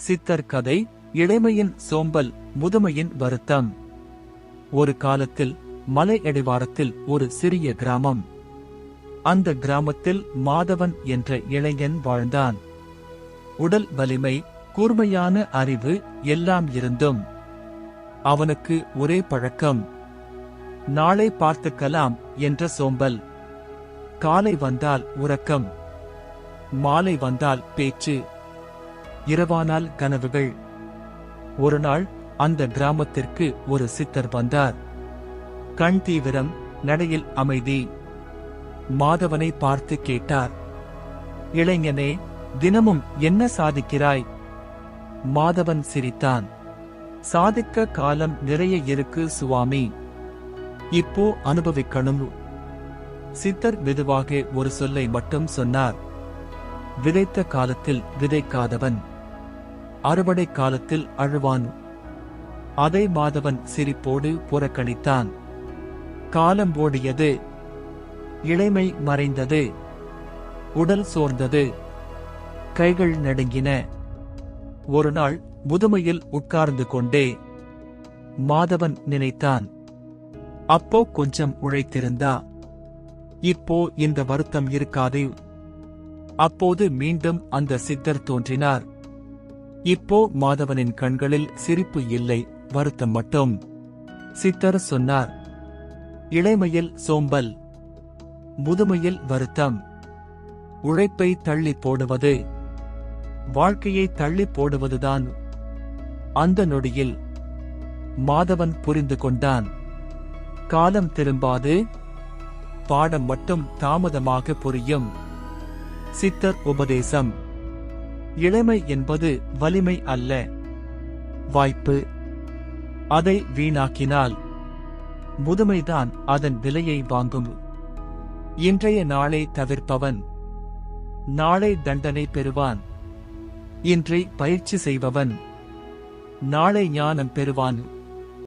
சித்தர் கதை இளமையின் சோம்பல், முதுமையின் வருத்தம். ஒரு காலத்தில் மலை அடிவாரத்தில் ஒரு சிறிய கிராமம். அந்த கிராமத்தில் மாதவன் என்ற இளைஞன் வாழ்ந்தான். உடல் வலிமை, கூர்மையான அறிவு எல்லாம் இருந்தும் அவனுக்கு ஒரே பழக்கம், நாளை பார்த்துக்கலாம் என்ற சோம்பல். காலை வந்தால் உறக்கம், மாலை வந்தால் பேச்சு, இரவானால் கனவுகள். ஒரு நாள் அந்த கிராமத்திற்கு ஒரு சித்தர் வந்தார். கண் தீவிரம், நடையில் அமைதி. மாதவனை பார்த்து கேட்டார், இளைஞனே, தினமும் என்ன சாதிக்கிறாய்? மாதவன் சிரித்தான். சாதிக்க காலம் நிறைய இருக்கு சுவாமி, இப்போ அனுபவிக்கணும். சித்தர் மெதுவாக ஒரு சொல்லை மட்டும் சொன்னார், விதைத்த காலத்தில் விதைக்காதவன் அறுவடை காலத்தில் அழுவான். அதை மாதவன் சிரிப்போடு புறக்கணித்தான். காலம் ஓடியது, இளமை மறைந்தது, உடல் சோர்ந்தது, கைகள் நடுங்கின. ஒரு நாள் முதுமையில் உட்கார்ந்து கொண்டே மாதவன் நினைத்தான், அப்போ கொஞ்சம் உழைத்திருந்தா இப்போ இந்த வருத்தம் இருக்காது. அப்போது மீண்டும் அந்த சித்தர் தோன்றினார். இப்போ மாதவனின் கண்களில் சிரிப்பு இல்லை, வருத்தம் மட்டும். சித்தர் சொன்னார், இளமையில் சோம்பல், முதுமையில் வருத்தம். உழைப்பை தள்ளி போடுவது, வாழ்க்கையை தள்ளி போடுவதுதான். அந்த நொடியில் மாதவன் புரிந்து கொண்டான், காலம் திரும்பாது, பாடம் மட்டும் தாமதமாக புரியும். சித்தர் உபதேசம்: இளமை என்பது வலிமை அல்ல, வாய்ப்பு. அதை வீணாக்கினால் முதுமைதான் அதன் விலையை வாங்கும். இன்றைய நாளை தவிர்ப்பவன் நாளை தண்டனை பெறுவான். இன்றை பயிற்சி செய்பவன் நாளை ஞானம் பெறுவான்.